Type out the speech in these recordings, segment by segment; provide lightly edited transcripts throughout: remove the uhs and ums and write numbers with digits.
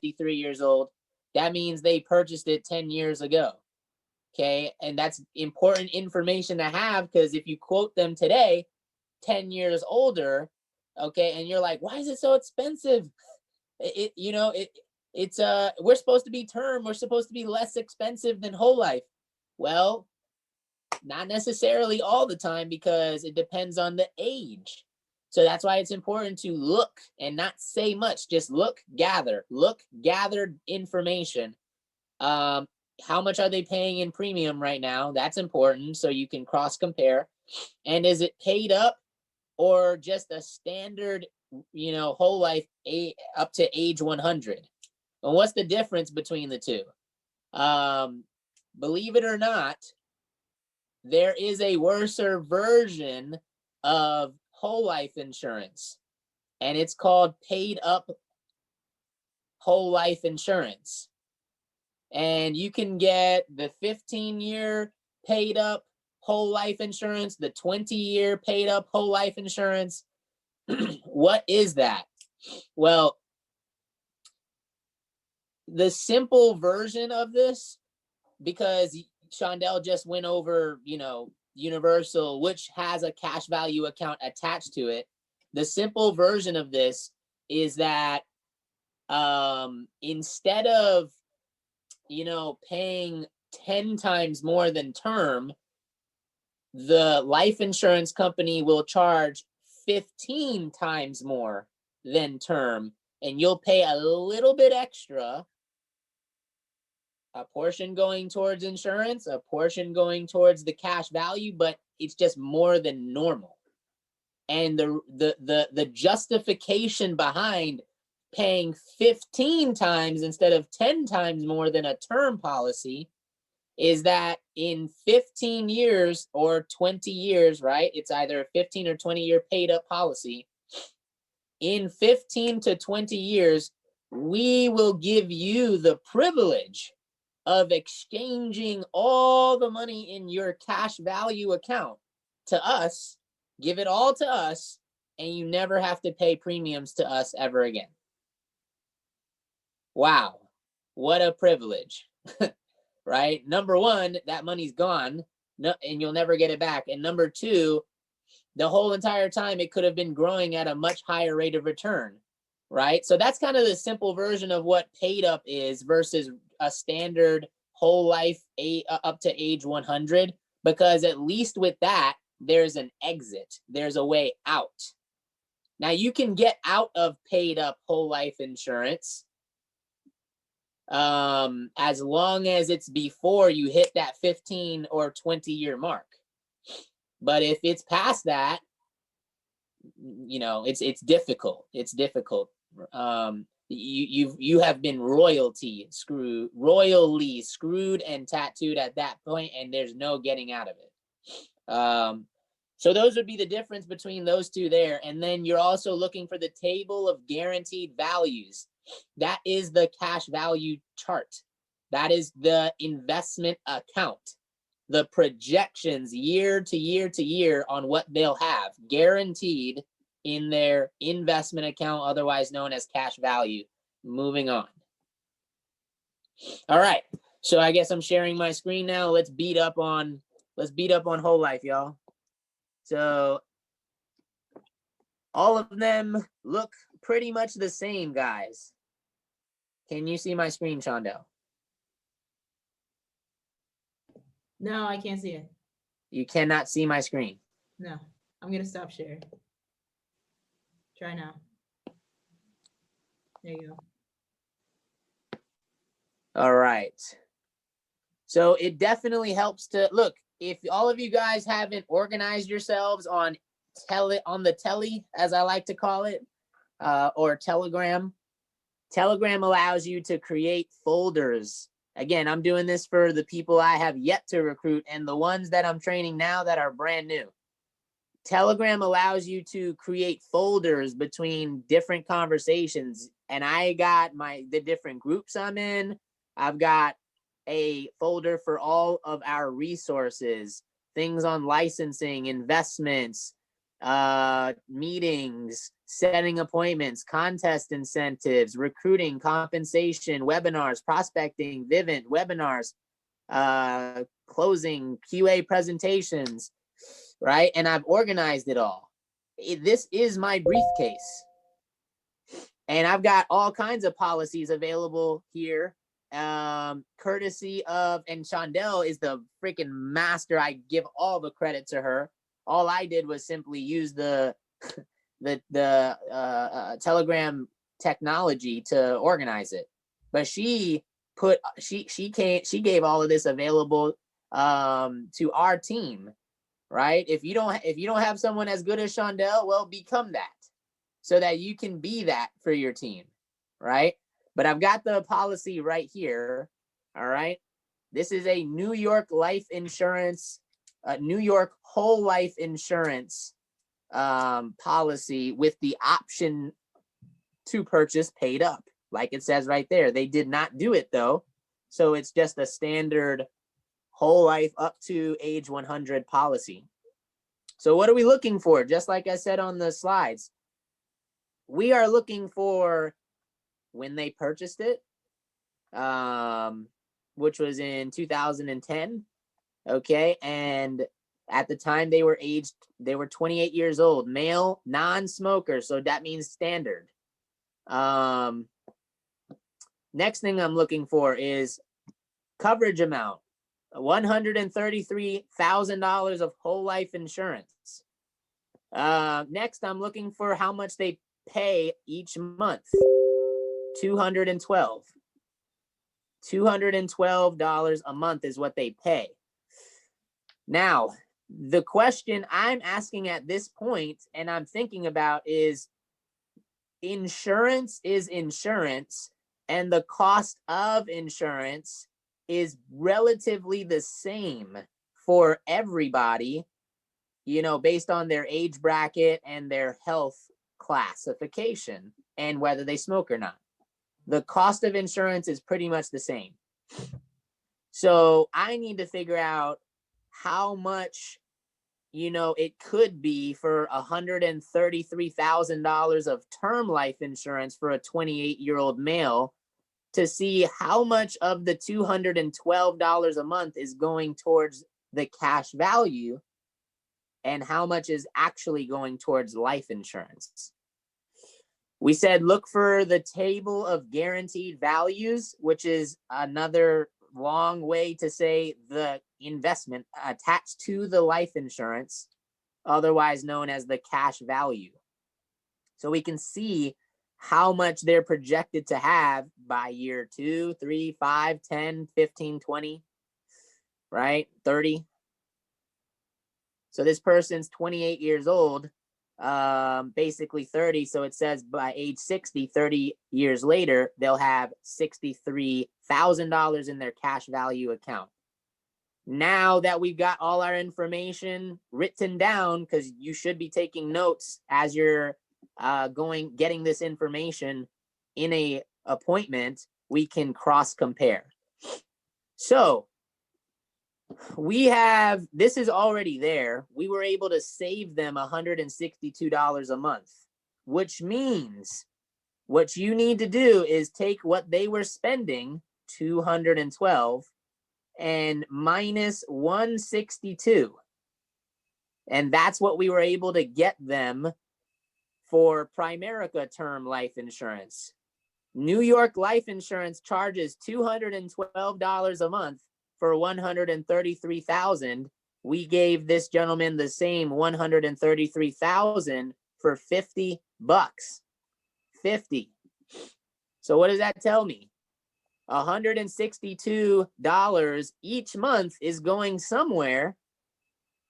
53 years old, that means they purchased it 10 years ago. Okay. And that's important information to have, because if you quote them today, 10 years older, okay, and you're like, why is it so expensive? It's we're supposed to be term, we're supposed to be less expensive than whole life. Well, not necessarily all the time, because it depends on the age. So that's why it's important to look and not say much. Just look, gather information. How much are they paying in premium right now? That's important, so you can cross compare. And is it paid up or just a standard, whole life up to age 100? And what's the difference between the two? Believe it or not, there is a worser version of whole life insurance, and it's called paid up whole life insurance. And you can get the 15-year paid up whole life insurance, the 20-year paid up whole life insurance. What is that? Well, the simple version of this, because Shondell just went over, Universal, which has a cash value account attached to it. The simple version of this is that instead of, paying 10 times more than term, the life insurance company will charge 15 times more than term, and you'll pay a little bit extra, a portion going towards insurance, a portion going towards the cash value, but it's just more than normal. And the justification behind paying 15 times instead of 10 times more than a term policy is that in 15 years or 20 years, right? It's either a 15 or 20-year paid up policy. In 15 to 20 years, we will give you the privilege of exchanging all the money in your cash value account to us, give it all to us, and you never have to pay premiums to us ever again. Wow, what a privilege, right? Number one, that money's gone, and you'll never get it back. And number two, the whole entire time it could have been growing at a much higher rate of return, right? So that's kind of the simple version of what paid up is versus a standard whole life up to age 100, because at least with that, there's an exit. There's a way out. Now, you can get out of paid up whole life insurance as long as it's before you hit that 15 or 20-year mark. But if it's past that, it's difficult. It's difficult. You have been royally screwed and tattooed at that point, and there's no getting out of it. So those would be the difference between those two there. And then you're also looking for the table of guaranteed values. That is the cash value chart. That is the investment account. The projections year to year to year on what they'll have guaranteed in their investment account, otherwise known as cash value. Moving on. All right. So I guess I'm sharing my screen now. Let's beat up on whole life, y'all. So all of them look pretty much the same, guys. Can you see my screen, Shondell? No, I can't see it. You cannot see my screen. No, I'm going to stop sharing. Try now. There you go. All right. So it definitely helps to look, if all of you guys haven't organized yourselves on the telly, as I like to call it, or Telegram. Telegram allows you to create folders. Again, I'm doing this for the people I have yet to recruit and the ones that I'm training now that are brand new. Telegram allows you to create folders between different conversations. And I got the different groups I'm in. I've got a folder for all of our resources, things on licensing, investments, meetings, setting appointments, contest incentives, recruiting, compensation, webinars, prospecting, Vivint, webinars, closing, QA presentations, right? And I've organized it all. This is my briefcase. And I've got all kinds of policies available here, courtesy of, and Shondell is the freaking master. I give all the credit to her. All I did was simply use the Telegram technology to organize it. But she gave all of this available to our team, right? If you don't have someone as good as Shondell, well, become that, so that you can be that for your team, right? But I've got the policy right here. All right. This is a New York life insurance, New York whole life insurance policy with the option to purchase paid up, like it says right there. They did not do it though. So it's just a standard whole life up to age 100 policy. So what are we looking for? Just like I said on the slides, we are looking for when they purchased it, which was in 2010. Okay. And at the time they were 28 years old, male, non-smoker. So that means standard. Next thing I'm looking for is coverage amount, $133,000 of whole life insurance. Next, I'm looking for how much they pay each month. $212 a month is what they pay. Now, the question I'm asking at this point, and I'm thinking about, is insurance is insurance, and the cost of insurance is relatively the same for everybody, you know, based on their age bracket and their health classification and whether they smoke or not. The cost of insurance is pretty much the same. So I need to figure out how much, you know, it could be for $133,000 of term life insurance for a 28-year-old male, to see how much of the $212 a month is going towards the cash value and how much is actually going towards life insurance. We said look for the table of guaranteed values, which is another long way to say the investment attached to the life insurance, otherwise known as the cash value. So we can see how much they're projected to have by year 2, 3, 5, 10, 15, 20, right? 30. So this person's 28 years old, basically 30. So it says by age 60, 30 years later, they'll have $63,000 in their cash value account. Now that we've got all our information written down, because you should be taking notes as you're getting this information in a appointment, we can cross compare. So we have, this is already there. We were able to save them $162 a month, which means what you need to do is take what they were spending, 212, and minus 162. And that's what we were able to get them for Primerica term life insurance. New York life insurance charges $212 a month for $133,000. We gave this gentleman the same $133,000 for $50. 50. So what does that tell me? $162 each month is going somewhere.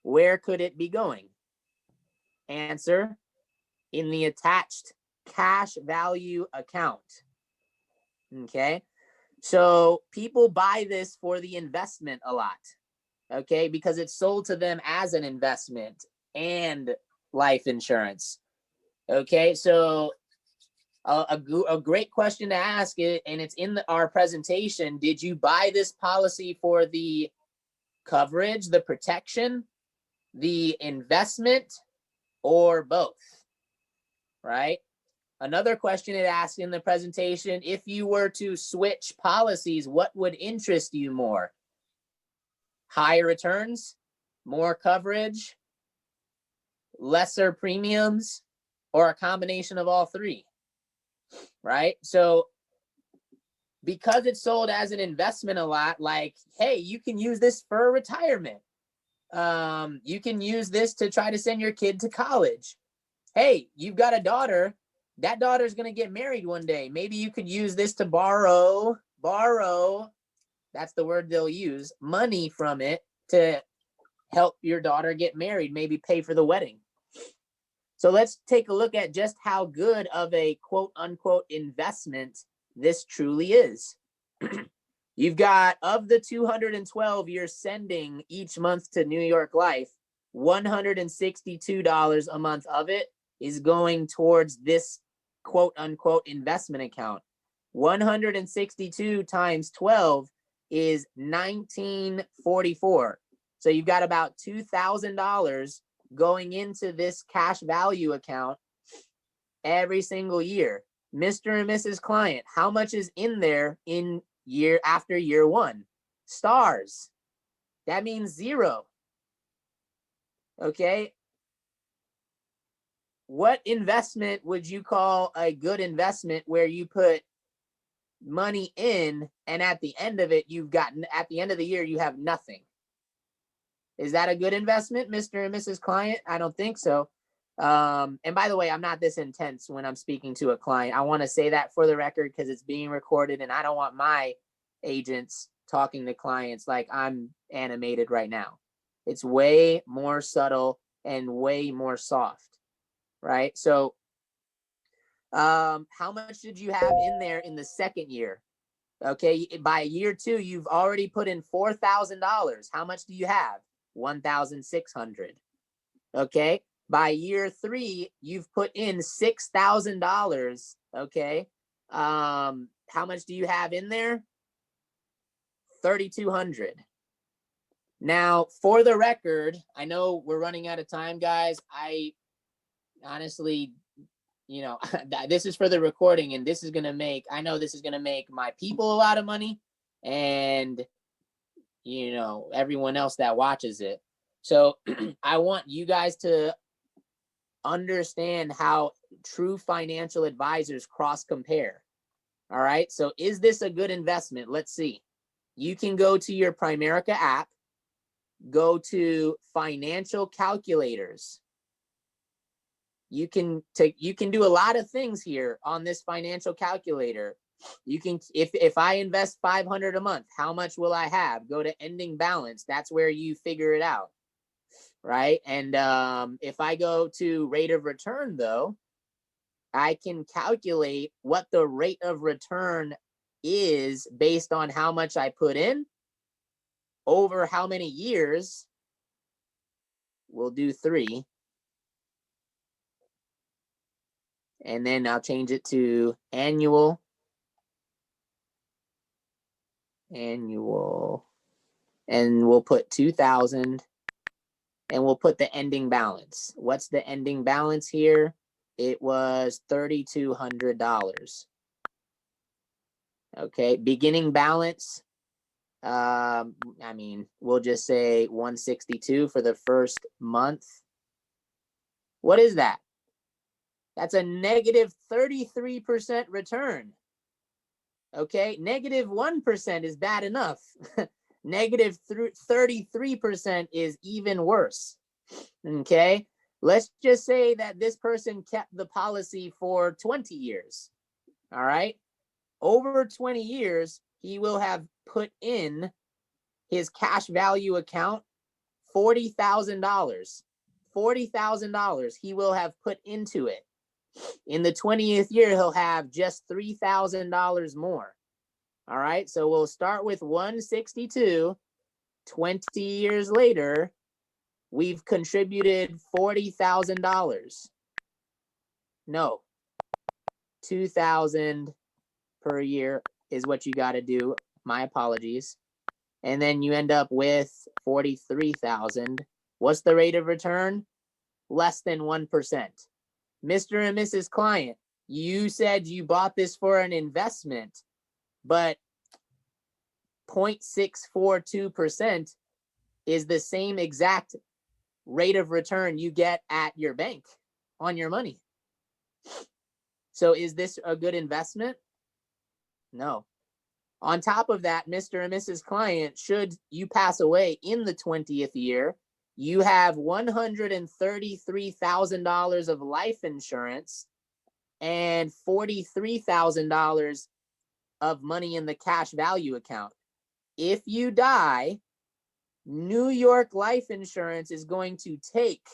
Where could it be going? Answer: in the attached cash value account. Okay. So people buy this for the investment a lot. Okay. Because it's sold to them as an investment and life insurance. Okay. So a great question to ask it, and it's in our presentation. Did you buy this policy for the coverage, the protection, the investment, or both? right? Another question it asked in the presentation, if you were to switch policies, what would interest you more? Higher returns, more coverage, lesser premiums, or a combination of all three, right? So because it's sold as an investment a lot, like, hey, you can use this for retirement. You can use this to try to send your kid to college. Hey, you've got a daughter. That daughter's going to get married one day. Maybe you could use this to borrow, that's the word they'll use, money from it to help your daughter get married, maybe pay for the wedding. So let's take a look at just how good of a quote unquote investment this truly is. You've got, of the 212 you're sending each month to New York Life, $162 a month of it is going towards this quote unquote investment account. 162 times 12 is 1944. So you've got about $2,000 going into this cash value account every single year. Mr. and Mrs. Client, how much is in there in year after year one? Stars. That means zero. Okay. What investment would you call a good investment where you put money in and at the end of it, at the end of the year, you have nothing? Is that a good investment, Mr. and Mrs. Client? I don't think so. And by the way, I'm not this intense when I'm speaking to a client. I want to say that for the record because it's being recorded and I don't want my agents talking to clients like I'm animated right now. It's way more subtle and way more soft, right? So how much did you have in there in the second year? Okay, by year two, you've already put in $4,000. How much do you have? 1,600. Okay, by year three, you've put in $6,000. Okay, how much do you have in there? 3,200. Now, for the record, I know we're running out of time, guys. I honestly, this is for the recording, and this is gonna make, I know this is gonna make my people a lot of money, and everyone else that watches it. So I want you guys to understand how true financial advisors cross compare. All right. So is this a good investment? Let's see. You can go to your Primerica app, go to financial calculators. You can do a lot of things here on this financial calculator. You can, if I invest 500 a month, how much will I have? Go to ending balance. That's where you figure it out, right? And if I go to rate of return, though, I can calculate what the rate of return is based on how much I put in over how many years. We'll do 3. And then I'll change it to annual. And we'll put 2,000 and we'll put the ending balance. What's the ending balance here? It was $3,200. Okay, beginning balance. We'll just say 162 for the first month. What is that? That's a negative 33% return. Okay, negative 1% is bad enough. Negative 33% is even worse. Okay, let's just say that this person kept the policy for 20 years. All right, over 20 years, he will have put in his cash value account $40,000. $40,000 he will have put into it. In the 20th year, he'll have just $3,000 more. All right, so we'll start with 162. 20 years later, we've contributed $40,000. No, 2,000 per year is what you got to do. My apologies. And then you end up with 43,000. What's the rate of return? Less than 1%. Mr. and Mrs. Client, you said you bought this for an investment, but 0.642% is the same exact rate of return you get at your bank on your money. So is this a good investment? No. On top of that, Mr. and Mrs. Client, should you pass away in the 20th year, you have $133,000 of life insurance and $43,000 of money in the cash value account. If you die, New York Life Insurance is going to take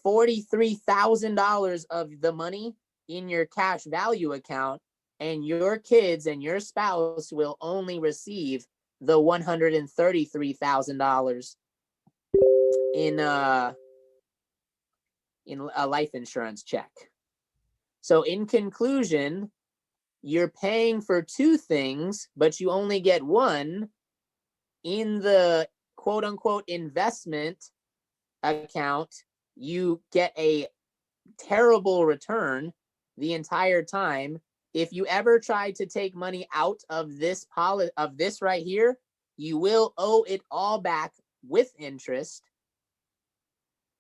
$43,000 of the money in your cash value account, and your kids and your spouse will only receive the $133,000 in a life insurance check. So in conclusion, you're paying for two things, but you only get one. In the quote unquote investment account, you get a terrible return the entire time. If you ever try to take money out of this right here, you will owe it all back with interest.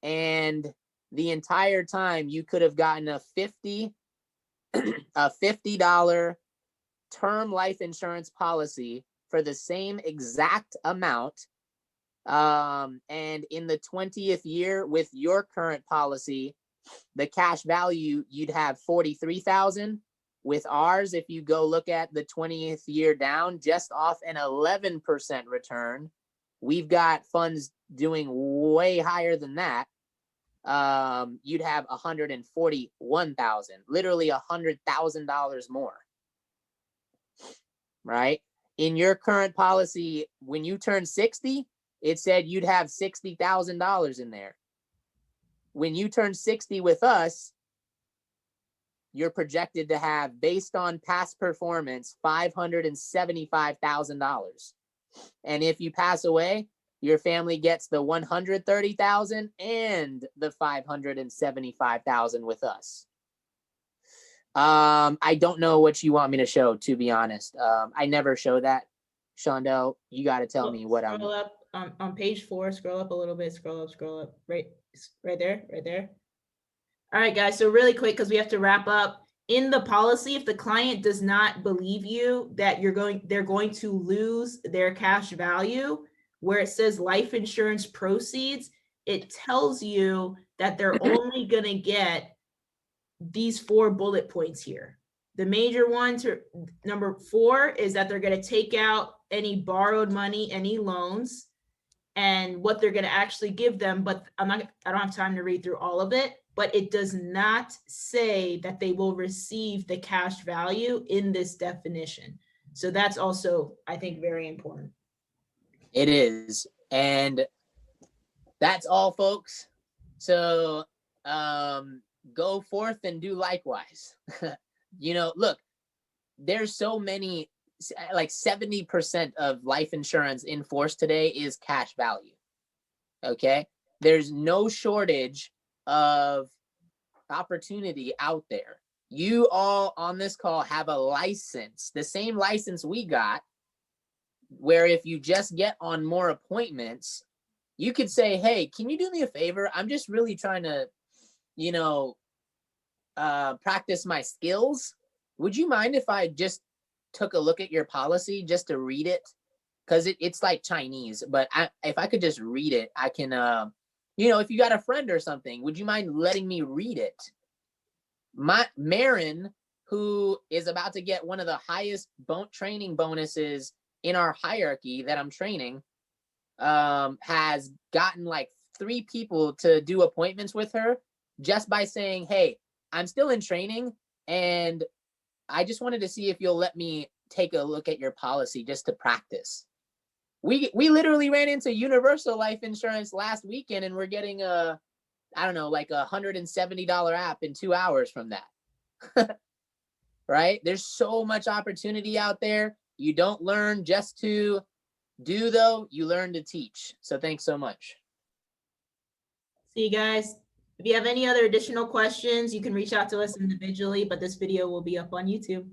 And the entire time you could have gotten a $50 term life insurance policy for the same exact amount. And in the 20th year with your current policy, the cash value, you'd have 43,000. With ours, if you go look at the 20th year down, just off an 11% return, we've got funds doing way higher than that. You'd have 141,000, literally $100,000 more, right? In your current policy, when you turn 60, it said you'd have $60,000 in there. When you turn 60 with us, you're projected to have, based on past performance, $575,000. And if you pass away, your family gets the $130,000 and the $575,000 with us. I don't know what you want me to show, to be honest. I never show that. Shondell, you got to tell me what I'm. Scroll up on page 4. Scroll up a little bit. Scroll up. Right there. All right, guys. So really quick, because we have to wrap up. In the policy, if the client does not believe you that they're going to lose their cash value, where it says life insurance proceeds, it tells you that they're only going to get these 4 bullet points here. The major one, number 4, is that they're going to take out any borrowed money, any loans, and what they're going to actually give them. But I don't have time to read through all of it, but it does not say that they will receive the cash value in this definition. So that's also, I think, very important. It is. And that's all, folks. So go forth and do likewise. Look, there's so many, like 70% of life insurance in force today is cash value. Okay. There's no shortage of opportunity out there. You all on this call have a license, the same license we got, where if you just get on more appointments, you could say, hey, can you do me a favor? I'm just really trying to, practice my skills. Would you mind if I just took a look at your policy just to read it? Because it's like Chinese, but if I could just read it, I can, if you got a friend or something, would you mind letting me read it? Marin, who is about to get one of the highest training bonuses in our hierarchy that I'm training, has gotten like 3 people to do appointments with her just by saying, hey, I'm still in training and I just wanted to see if you'll let me take a look at your policy just to practice. We literally ran into Universal Life Insurance last weekend and we're getting like a $170 app in 2 hours from that. Right? There's so much opportunity out there. You don't learn just to do, though. You learn to teach. So thanks so much. See you guys. If you have any other additional questions, you can reach out to us individually, but this video will be up on YouTube.